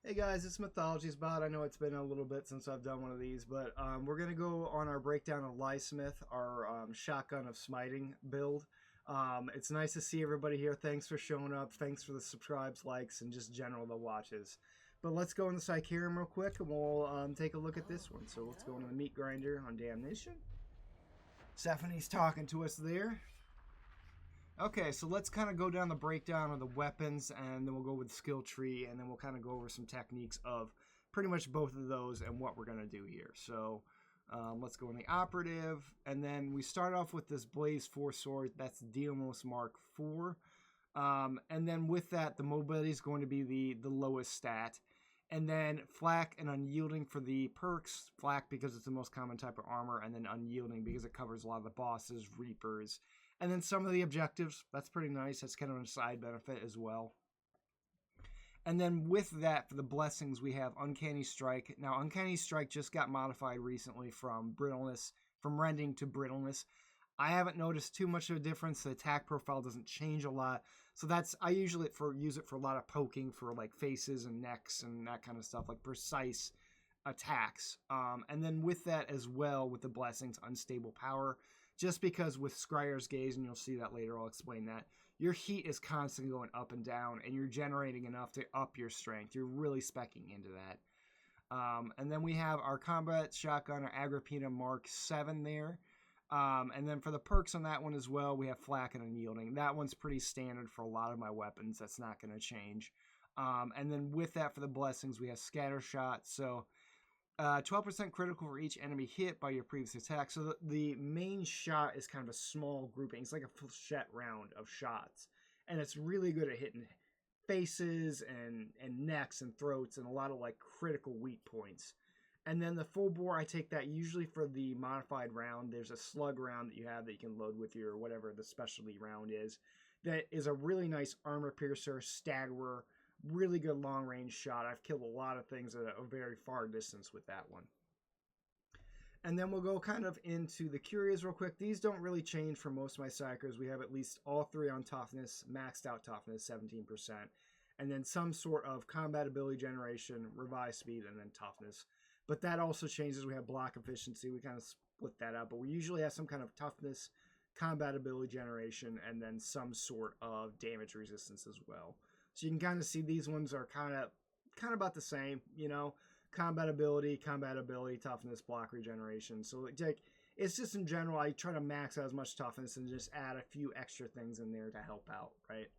Hey guys, it's Mythology's Bot. I know it's been a little bit since I've done one of these, but we're going to go on our breakdown of Lie-Smith, our Shotgun of Smiting build. It's nice to see everybody here. Thanks for showing up. Thanks for the subscribes, likes, and just general the watches. But let's go in the Psycherium real quick, and we'll take a look at this one. So let's go into the meat grinder on Damnation. Stephanie's talking to us there. Okay, so let's kind of go down the breakdown of the weapons, and then we'll go with the skill tree, and then we'll kind of go over some techniques of pretty much both of those and what we're going to do here. So let's go in the operative, and then we start off with this Blaze 4 sword. That's Deimos Mark 4. And then with that, the mobility is going to be the lowest stat. And then Flak and Unyielding for the perks. Flak because it's the most common type of armor, and then Unyielding because it covers a lot of the bosses, Reapers, and then some of the objectives. That's pretty nice. That's kind of a side benefit as well. And then with that, for the blessings, we have Uncanny Strike. Now, Uncanny Strike just got modified recently from brittleness, from rending to brittleness. I haven't noticed too much of a difference. The attack profile doesn't change a lot. So I usually use it for a lot of poking for like faces and necks and that kind of stuff, like precise attacks. And then with that as well, with the blessings, Unstable Power. Just because with Scryer's Gaze, and you'll see that later, I'll explain that, your heat is constantly going up and down, and you're generating enough to up your strength. You're really speccing into that. And then we have our Combat Shotgun, or Agrippina Mark 7 there. And then for the perks on that one as well, we have Flak and Unyielding. That one's pretty standard for a lot of my weapons. That's not going to change. And then with that, for the blessings, we have Scatter Shot. So 12% critical for each enemy hit by your previous attack. So the main shot is kind of a small grouping. It's like a flechette round of shots. And it's really good at hitting faces and necks and throats and a lot of like critical weak points. And then the full bore, I take that usually for the modified round. There's a slug round that you have that you can load with your whatever the specialty round is. That is a really nice armor piercer, staggerer, really good long range shot. I've killed a lot of things at a very far distance with that one. And then we'll go kind of into the curios real quick. These don't really change for most of my psychers. We have at least all three on toughness, maxed out toughness, 17%. And then some sort of combat ability generation, revive speed, and then toughness. But that also changes. We have block efficiency. We kind of split that up. But we usually have some kind of toughness, combat ability generation, and then some sort of damage resistance as well. So you can kind of see these ones are kind of about the same, you know, combat ability, toughness, block regeneration. So like, it's just in general, I try to max out as much toughness and just add a few extra things in there to help out, right?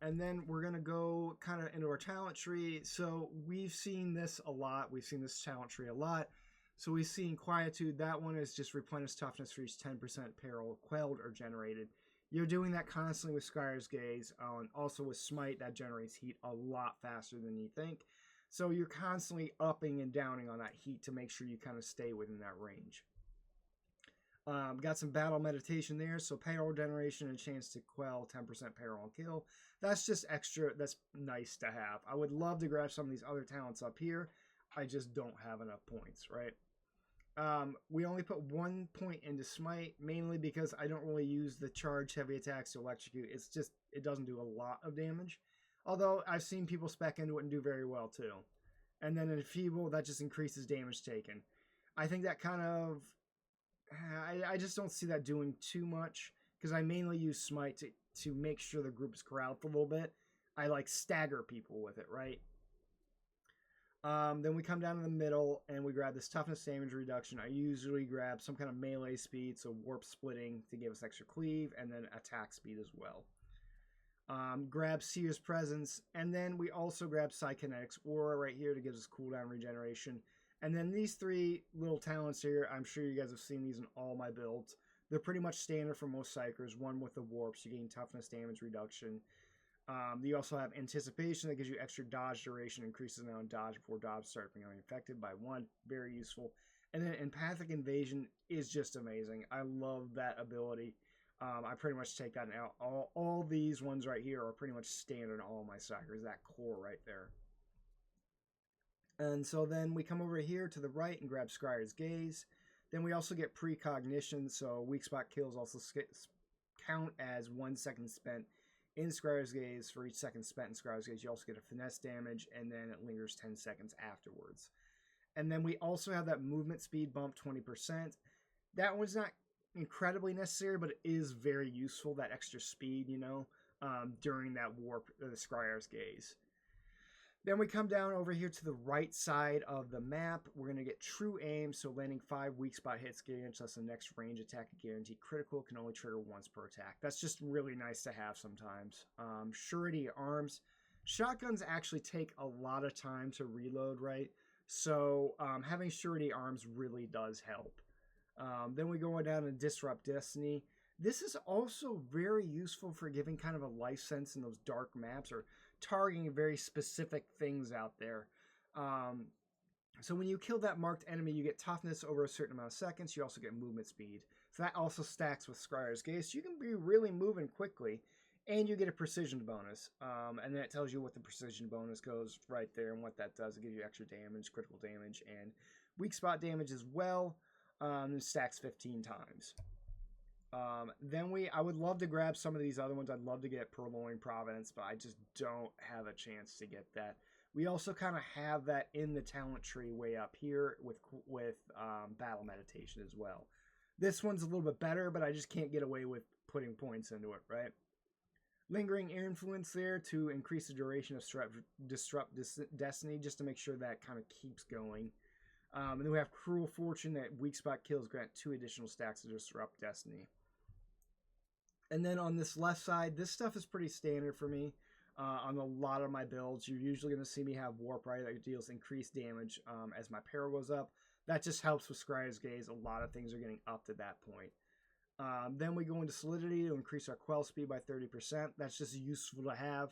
And then we're going to go kind of into our talent tree. So we've seen this a lot. We've seen this talent tree a lot. So we've seen Quietude. That one is just replenish toughness for each 10% peril quelled or generated. You're doing that constantly with Scryer's Gaze. Also with Smite, that generates heat a lot faster than you think. So you're constantly upping and downing on that heat to make sure you kind of stay within that range. Got some battle meditation there. So peril generation and a chance to quell 10% peril and kill. That's just extra. That's nice to have. I would love to grab some of these other talents up here. I just don't have enough points, right? We only put 1 point into Smite, mainly because I don't really use the charge heavy attacks to electrocute. It's just, it doesn't do a lot of damage. Although, I've seen people spec into it and do very well, too. And then in Feeble, that just increases damage taken. I think that kind of, I just don't see that doing too much, because I mainly use Smite to make sure the group is corralled a little bit. I like stagger people with it, right? Then we come down to the middle and we grab this toughness damage reduction. I usually grab some kind of melee speed, so warp splitting to give us extra cleave, and then attack speed as well. Grab Seer's Presence, and then we also grab Psykinetics Aura right here to give us cooldown regeneration. And then these three little talents here, I'm sure you guys have seen these in all my builds. They're pretty much standard for most psychers. One with the warps, you gain toughness damage reduction. You also have Anticipation that gives you extra dodge duration, increases the amount of dodge before dodge start becoming infected by 1. Very useful. And then Empathic Invasion is just amazing. I love that ability. I pretty much take that out. All these ones right here are pretty much standard in all my psychers. That core right there. And so then we come over here to the right and grab Scryer's Gaze. Then we also get Precognition, so weak spot kills also count as 1 second spent in Scryer's Gaze. For each second spent in Scryer's Gaze, you also get a finesse damage, and then it lingers 10 seconds afterwards. And then we also have that movement speed bump 20%. That one's not incredibly necessary, but it is very useful, that extra speed, you know, during that warp of the Scryer's Gaze. Then we come down over here to the right side of the map. We're going to get true aim, so landing 5 weak spot hits guarantees us the next range attack, a guaranteed critical, can only trigger once per attack. That's just really nice to have sometimes. Surety arms. Shotguns actually take a lot of time to reload, right? So having surety arms really does help. Then we go on down to Disrupt Destiny. This is also very useful for giving kind of a life sense in those dark maps, or targeting very specific things out there. So when you kill that marked enemy, you get toughness over a certain amount of seconds. You also get movement speed. So that also stacks with Scryer's Gaze. So you can be really moving quickly, and you get a precision bonus. And then it tells you what the precision bonus goes right there and what that does. It gives you extra damage, critical damage, and weak spot damage as well. It stacks 15 times. Then I would love to grab some of these other ones. I'd love to get Purloin Providence, but I just don't have a chance to get that. We also kind of have that in the talent tree way up here with Battle Meditation as well. This one's a little bit better, but I just can't get away with putting points into it, right? Lingering Influence there to increase the duration of Disrupt Destiny, just to make sure that kind of keeps going. And then we have Cruel Fortune, that weak spot kills grant 2 additional stacks of Disrupt Destiny. And then on this left side, this stuff is pretty standard for me. On a lot of my builds, you're usually going to see me have Warp Right that deals increased damage as my peril goes up. That just helps with Scryer's Gaze. A lot of things are getting up to that point. Then we go into Solidity to increase our Quell speed by 30%. That's just useful to have.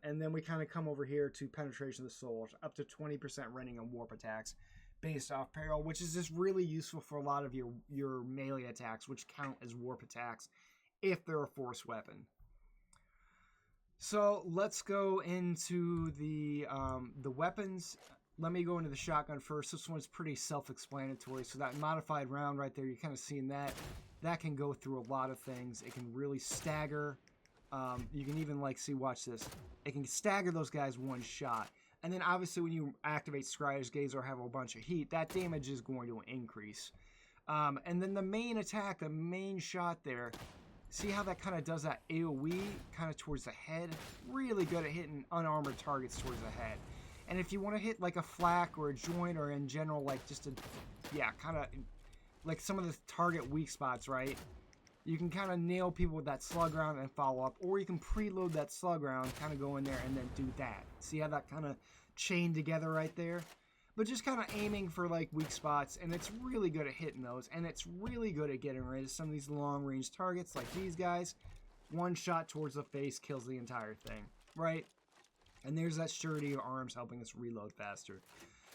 And then we kind of come over here to Penetration of the Soul, up to 20% rending on warp attacks based off peril, which is just really useful for a lot of your melee attacks, which count as warp attacks if they're a force weapon. So let's go into the weapons. Let me go into the shotgun first. This one's pretty self-explanatory. So that modified round right there, you're kind of seeing that. That can go through a lot of things. It can really stagger. You can even watch this. It can stagger those guys one shot. And then obviously when you activate Scryer's Gaze or have a bunch of heat, that damage is going to increase. And then the main attack, the main shot there, see how that kind of does that AoE kind of towards the head? Really good at hitting unarmored targets towards the head. And if you want to hit like a flak or a joint, or in general kind of like some of the target weak spots, right? You can kind of nail people with that slug round and follow up, or you can preload that slug round, kind of go in there and then do that. See how that kind of chained together right there? But just kind of aiming for like weak spots, and it's really good at hitting those, and it's really good at getting rid of some of these long range targets like these guys. One shot towards the face kills the entire thing, right? And there's that surety of arms helping us reload faster.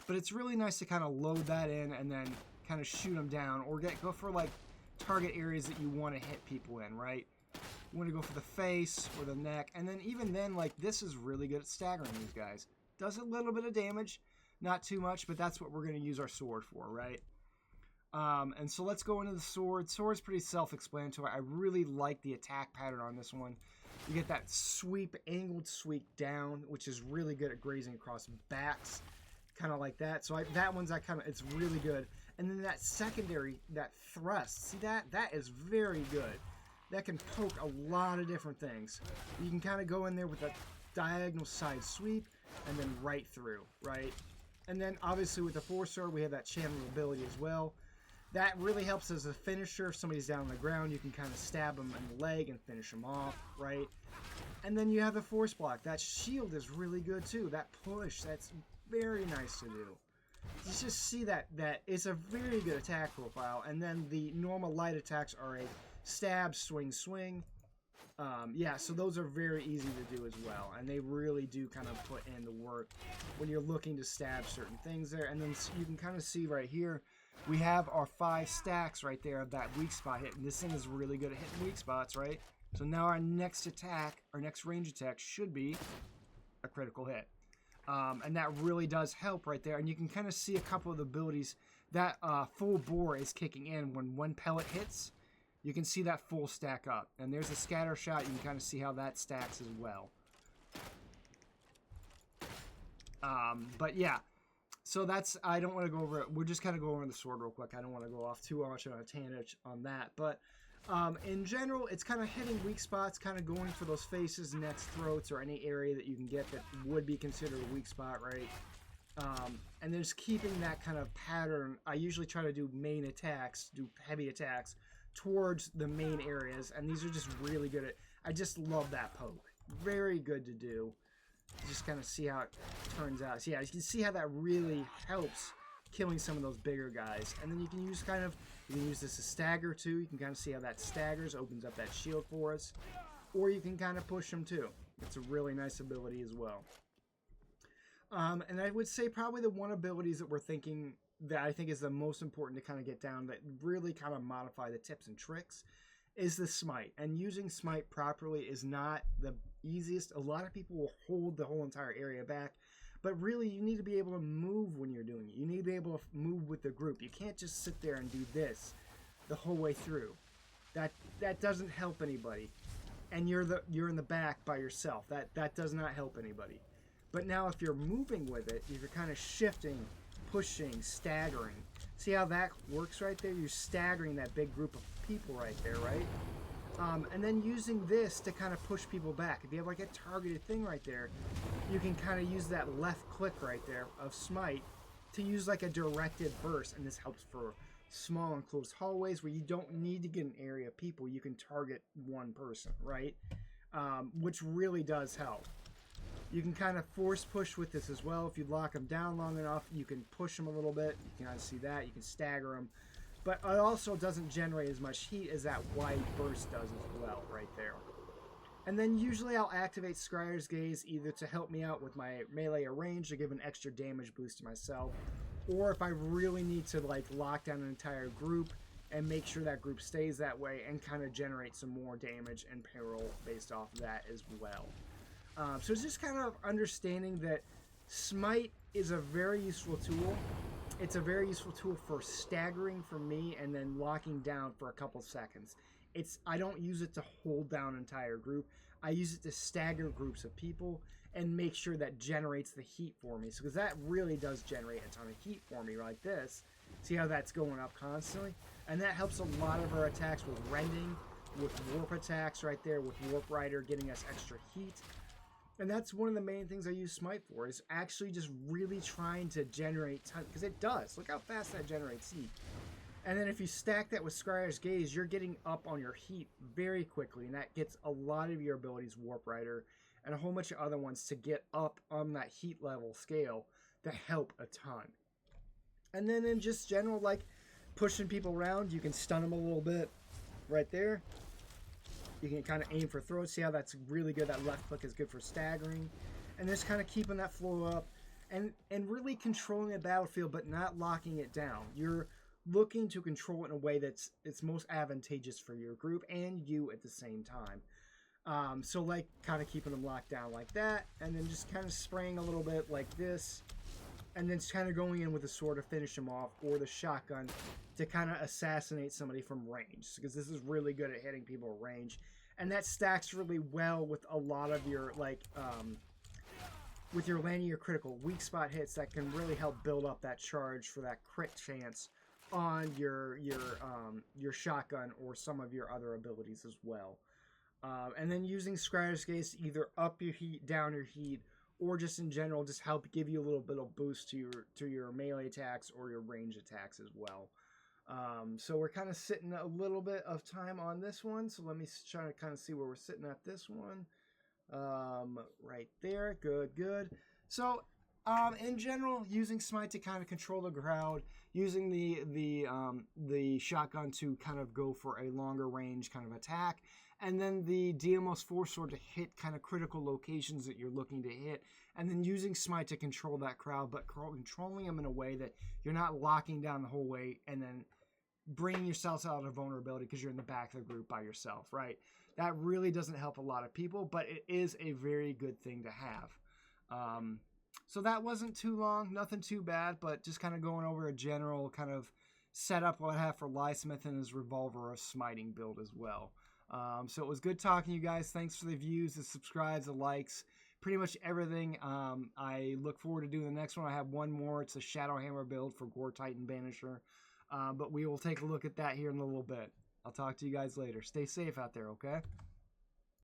But it's really nice to kind of load that in and then kind of shoot them down, or go for like target areas that you want to hit people in, right? You want to go for the face or the neck, and then even then, like, this is really good at staggering these guys. Does a little bit of damage, not too much, but that's what we're going to use our sword for, right? And so let's go into the sword. Sword's pretty self-explanatory. I really like the attack pattern on this one. You get that sweep, angled sweep down, which is really good at grazing across backs, kind of like that. So that one's it's really good. And then that secondary, that thrust, see that? That is very good. That can poke a lot of different things. You can kind of go in there with a diagonal side sweep and then right through, right? And then obviously with the Force Sword, we have that channeling ability as well. That really helps as a finisher. If somebody's down on the ground, you can kind of stab them in the leg and finish them off, right? And then you have the Force Block. That shield is really good too. That push, that's very nice to do. You just see that it's a very good attack profile. And then the normal light attacks are a stab, swing, swing. Yeah, so those are very easy to do as well. And they really do kind of put in the work when you're looking to stab certain things there. And then you can kind of see right here, we have our 5 stacks right there of that weak spot hit. And this thing is really good at hitting weak spots, right? So now our next attack, our next range attack should be a critical hit. And that really does help right there. And you can kind of see a couple of the abilities that full bore is kicking in when one pellet hits. you can see that full stack up. And there's a scatter shot. You can kind of see how that stacks as well. But yeah, so that's, I don't want to go over it. We're just kind of go over the sword real quick. I don't want to go off too much on a tangent on that. But in general, it's kind of hitting weak spots, kind of going for those faces, necks, throats, or any area that you can get that would be considered a weak spot, right? And then just keeping that kind of pattern. I usually try to do main attacks, do heavy attacks towards the main areas, and these are just really good at, I just love that poke. Very good to do. Just kind of see how it turns out. So yeah, you can see how that really helps killing some of those bigger guys. And then you can use you can use this as stagger too. You can kind of see how that staggers, opens up that shield for us. Or you can kind of push them too. It's a really nice ability as well. And I would say probably the one abilities that we're thinking that I think is the most important to kind of get down, that really kind of modify the tips and tricks, is the smite. And using smite properly is not the easiest. A lot of people will hold the whole entire area back, but really you need to be able to move when you're doing it. You need to be able to move with the group. You can't just sit there and do this the whole way through. That doesn't help anybody. And you're in the back by yourself. That does not help anybody. But now if you're moving with it, if you're kind of shifting, pushing, staggering, see how that works right there? You're staggering that big group of people right there, right? And then using this to kind of push people back. If you have like a targeted thing right there, you can kind of use that left click right there of smite to use like a directed burst. And this helps for small and closed hallways where you don't need to get an area of people. You can target one person, right? Which really does help. You can kind of force push with this as well. If you lock them down long enough, you can push them a little bit. You can kind of see that. You can stagger them. But it also doesn't generate as much heat as that wide burst does as well right there. And then usually I'll activate Scryer's Gaze either to help me out with my melee or range to give an extra damage boost to myself, or if I really need to like lock down an entire group and make sure that group stays that way and kind of generate some more damage and peril based off of that as well. So it's just kind of understanding that Smite is a very useful tool. It's a very useful tool for staggering for me and then locking down for a couple seconds. I don't use it to hold down an entire group. I use it to stagger groups of people and make sure that generates the heat for me. So, because that really does generate a ton of heat for me like this. See how that's going up constantly? And that helps a lot of our attacks with rending, with warp attacks right there, with Warp Rider getting us extra heat. And that's one of the main things I use Smite for, is actually just really trying to generate ton, because it does. Look how fast that generates heat. And then if you stack that with Scryer's Gaze, you're getting up on your heat very quickly, and that gets a lot of your abilities, Warp Rider, and a whole bunch of other ones to get up on that heat level scale that help a ton. And then in just general, like pushing people around, you can stun them a little bit right there. You can kind of aim for throws. See how that's really good? That left click is good for staggering. And just kind of keeping that flow up and really controlling the battlefield, but not locking it down. You're looking to control it in a way that's most advantageous for your group and you at the same time. So like kind of keeping them locked down like that, and then just kind of spraying a little bit like this, and then kind of going in with the sword to finish them off, or the shotgun to kind of assassinate somebody from range, because this is really good at hitting people at range. And that stacks really well with a lot of your, like, with your landing your critical weak spot hits that can really help build up that charge for that crit chance on your shotgun or some of your other abilities as well. And then using Scryer's Gaze to either up your heat, down your heat, or just in general just help give you a little bit of boost to your melee attacks or your range attacks as well. So we're kind of sitting a little bit of time on this one. So let me try to kind of see where we're sitting at this one. Right there. Good. So in general, using Smite to kind of control the crowd, using the shotgun to kind of go for a longer range kind of attack, and then the DMO's Force Sword to hit kind of critical locations that you're looking to hit, and then using Smite to control that crowd, but controlling them in a way that you're not locking down the whole way and then bringing yourself out of vulnerability because you're in the back of the group by yourself, right? That really doesn't help a lot of people, but it is a very good thing to have. So that wasn't too long, nothing too bad, but just kind of going over a general kind of setup what I have for Lie-Smith and his Revolver of Smiting build as well. So it was good talking to you guys. Thanks for the views, the subscribes, the likes, pretty much everything. I look forward to doing the next one. I have one more. It's a Shadowhammer build for Gore Titan Banisher. But we will take a look at that here in a little bit. I'll talk to you guys later. Stay safe out there, okay?